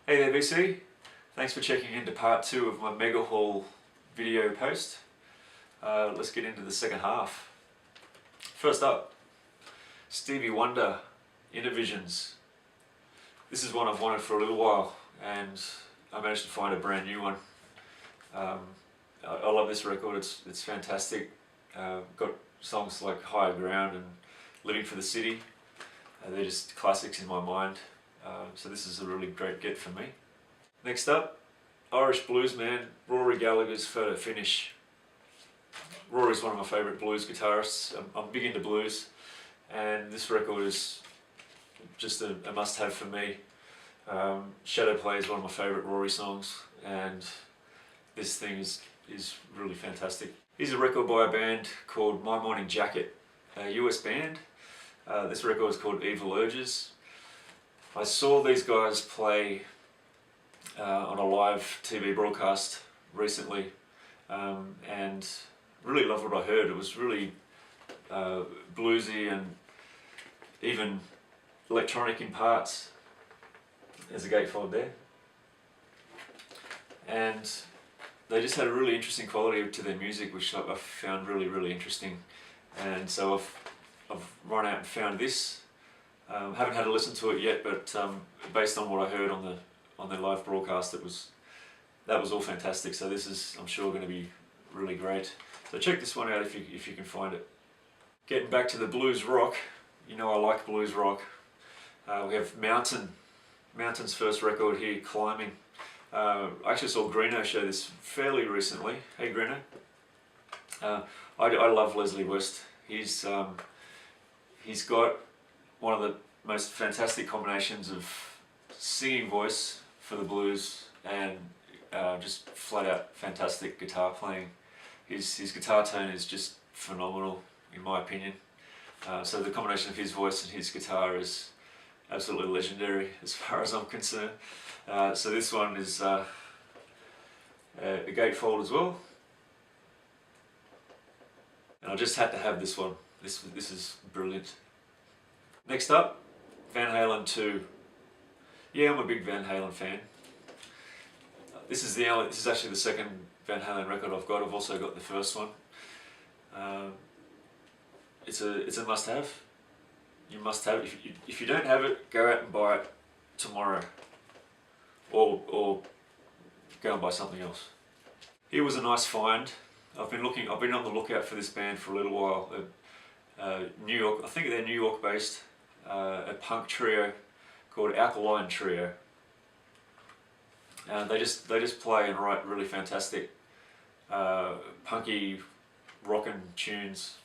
Hey there VC, thanks for checking into part 2 of my Mega Haul video post. Let's get into the second half. First up, Stevie Wonder, Inner Visions. This is one I've wanted for a little while and I managed to find a brand new one. I love this record, it's fantastic. Got songs like Higher Ground and Living for the City. They're just classics in my mind. So this is a really great get for me. Next up, Irish bluesman Rory Gallagher's Photo Finish. Rory's one of my favourite blues guitarists. I'm big into blues and this record is just a must-have for me. Shadow Play is one of my favourite Rory songs and this thing is really fantastic. Here's a record by a band called My Morning Jacket, a US band. This record is called Evil Urges. I saw these guys play on a live TV broadcast recently and really loved what I heard. It was really bluesy and even electronic in parts. There's a gatefold there. And they just had a really interesting quality to their music which I found really interesting. And so I've run out and found this. Haven't had a listen to it yet, but based on what I heard on the live broadcast, that was all fantastic. So this is, I'm sure, going to be really great. So check this one out if you can find it. Getting back to the blues rock, you know I like blues rock. We have Mountain's first record here, Climbing. I actually saw Greeno show this fairly recently. Hey Greeno. I love Leslie West. He's got one of the most fantastic combinations of singing voice for the blues and just flat out fantastic guitar playing. His guitar tone is just phenomenal in my opinion. So the combination of his voice and his guitar is absolutely legendary as far as I'm concerned. So this one is a gatefold as well. And I just had to have this one. This is brilliant. Next up, Van Halen 2. Yeah, I'm a big Van Halen fan. This is actually the second Van Halen record I've got. I've also got the first one. It's a must-have. You must have it. If you don't have it, go out and buy it tomorrow, or go and buy something else. Here was a nice find. I've been on the lookout for this band for a little while. New York, I think they're New York based. A punk trio called Alkaline Trio. They just play and write really fantastic punky rockin' tunes.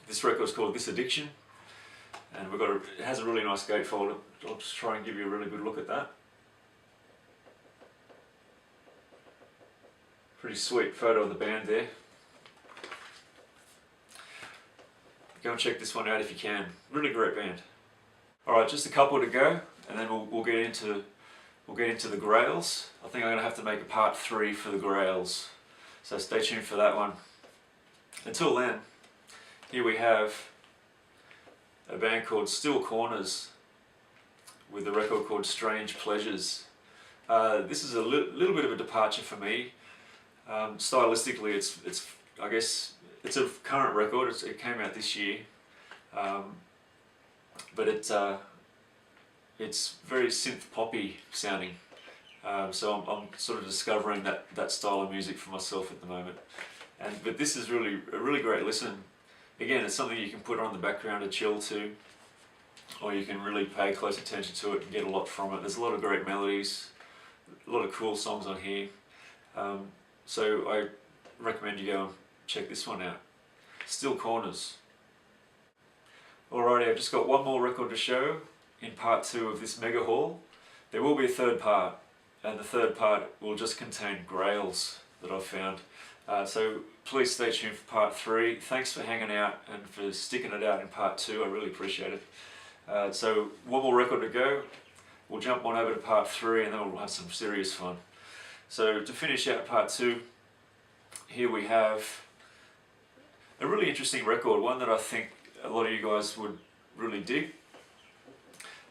This record is called This Addiction, and it has a really nice gatefold. I'll just try and give you a really good look at that. Pretty sweet photo of the band there. Go and check this one out if you can. Really great band. Alright, just a couple to go and then we'll get into the Grails. I think I'm going to have to make a part 3 for the Grails. So stay tuned for that one. Until then, here we have a band called Still Corners with a record called Strange Pleasures. This is a little bit of a departure for me. Stylistically, it's I guess it's a current record. It came out this year, but it's very synth poppy sounding. So I'm sort of discovering that style of music for myself at the moment. But this is really a really great listen. Again, it's something you can put on the background to chill to, or you can really pay close attention to it and get a lot from it. There's a lot of great melodies, a lot of cool songs on here. So I recommend you go and check this one out. Still Corners. Alrighty, I've just got one more record to show in part 2 of this mega haul. There will be a third part, and the third part will just contain Grails that I've found. So please stay tuned for part 3. Thanks for hanging out and for sticking it out in part 2. I really appreciate it. So one more record to go. We'll jump on over to part 3 and then we'll have some serious fun. So to finish out part 2, here we have a really interesting record, one that I think a lot of you guys would really dig.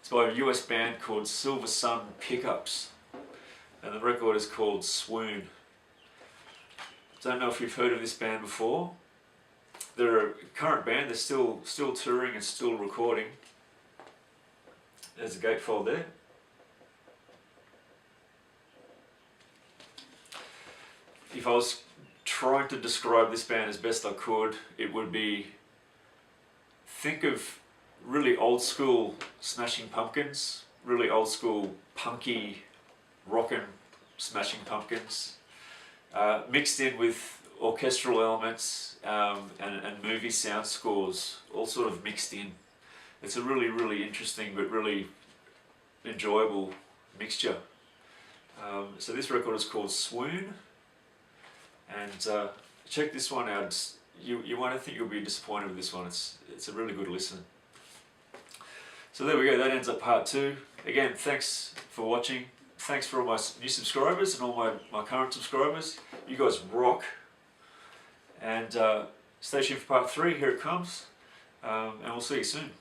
It's by a US band called Silver Sun Pickups, and the record is called Swoon. Don't know if you've heard of this band before. They're a current band, they're still touring and still recording. There's a gatefold there. If I was trying to describe this band as best I could, it would be, think of really old school Smashing Pumpkins, really old school punky rockin' Smashing Pumpkins, mixed in with orchestral elements and movie sound scores, all sort of mixed in. It's a really interesting but really enjoyable mixture. So this record is called Swoon, and check this one out. You won't think you'll be disappointed with this one. It's a really good listen. So there we go, that ends up part 2. Again, thanks for watching. Thanks for all my new subscribers and all my current subscribers. You guys rock. And stay tuned for part 3, here it comes. And we'll see you soon.